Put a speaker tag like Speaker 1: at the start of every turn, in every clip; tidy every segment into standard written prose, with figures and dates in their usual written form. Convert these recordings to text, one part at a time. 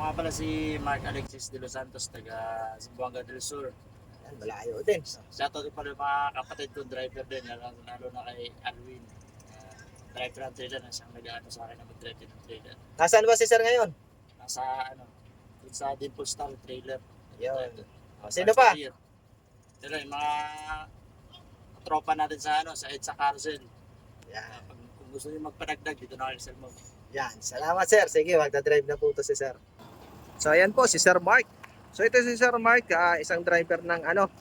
Speaker 1: nga pala si Mark Alexis de los Santos, taga Zamboanga del Sur.
Speaker 2: Yan, malayo din.
Speaker 1: Shoutout ko pala yung mga kapatid kong driver din, lalo na kay Alwin. Driver ng trailer na siyang nag-ano sa akin na mag-drive ng trailer.
Speaker 2: Nasaan ba si sir ngayon?
Speaker 1: Nasa ano, dun sa Dimple Star trailer.
Speaker 2: Yun. Sino pa?
Speaker 1: Yun yung mga tropa natin sa ano, sa EDSA Carousel.
Speaker 2: Yan.
Speaker 1: Kung gusto niyo magpadagdag, dito na kayo sa mo.
Speaker 2: Yan. Salamat sir. Sige, magdadrive na po ito si sir. So ayan po si Sir Mark. So ito si Sir Mark, isang driver ng ano,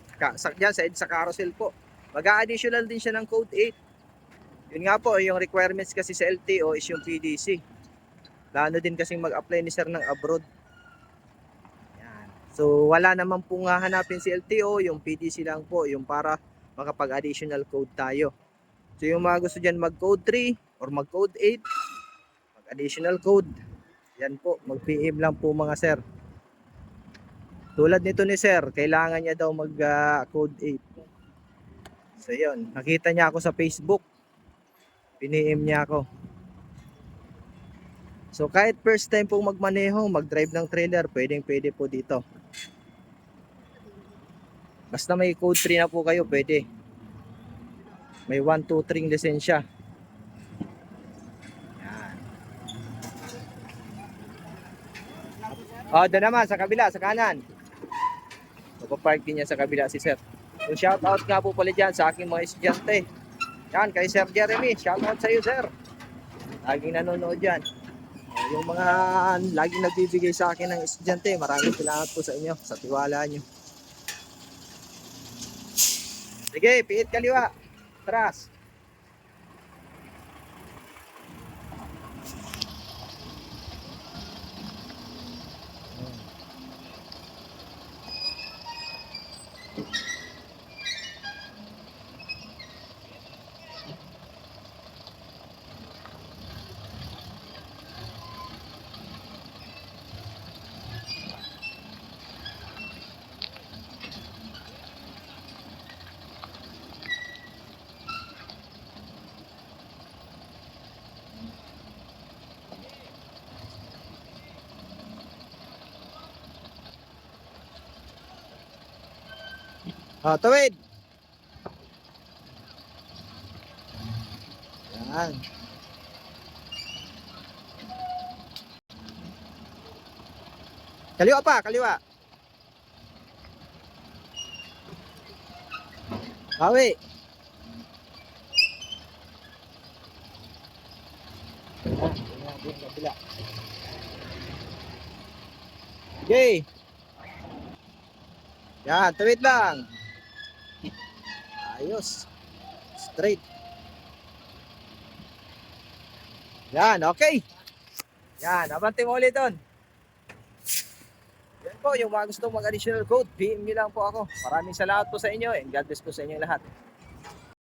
Speaker 2: dyan sa EDSA Carousel po. Mag-a-additional din siya ng code 8. Yun nga po, yung requirements kasi sa LTO is yung PDC. Plano din kasing mag-apply ni sir ng abroad. Yan. So wala naman pong hahanapin si LTO, yung PDC lang po, yung para makapag-additional code tayo. So yung mga gusto dyan mag-code 3 or mag-code 8, mag-additional code, yan po, mag-PM lang po mga sir. Tulad nito ni sir, kailangan niya daw mag-code 8. So yun, nakita niya ako sa Facebook, piniem niya ako. So kahit first time pong magmaneho, mag-drive ng trailer, pwede po dito. Basta may code 3 na po kayo, pwede. May 1, 2, 3 lisensya. Yan. Doon naman, sa kabila, sa kanan. Papaparking niya sa kabila si sir. So shoutout nga po pala dyan sa aking mga estudyante. Yan, kay Sir Jeremy, shoutout sa iyo sir. Laging nanonood dyan. Yung mga laging nagbibigay sa akin ng estudyante, maraming salamat po sa inyo, sa tiwala nyo. Sige, piit kaliwa. Tras. Tawid. Yan. Kaliwa pa, kaliwa. Bawi. Okay. Yan, tawid lang. Ayos. Straight. Yan, okay. Yan, abante mo ulit doon. Yan po, yung mga gusto mag-additional code, PM nyo lang po ako. Maraming salamat po sa inyo and God bless po sa inyo lahat.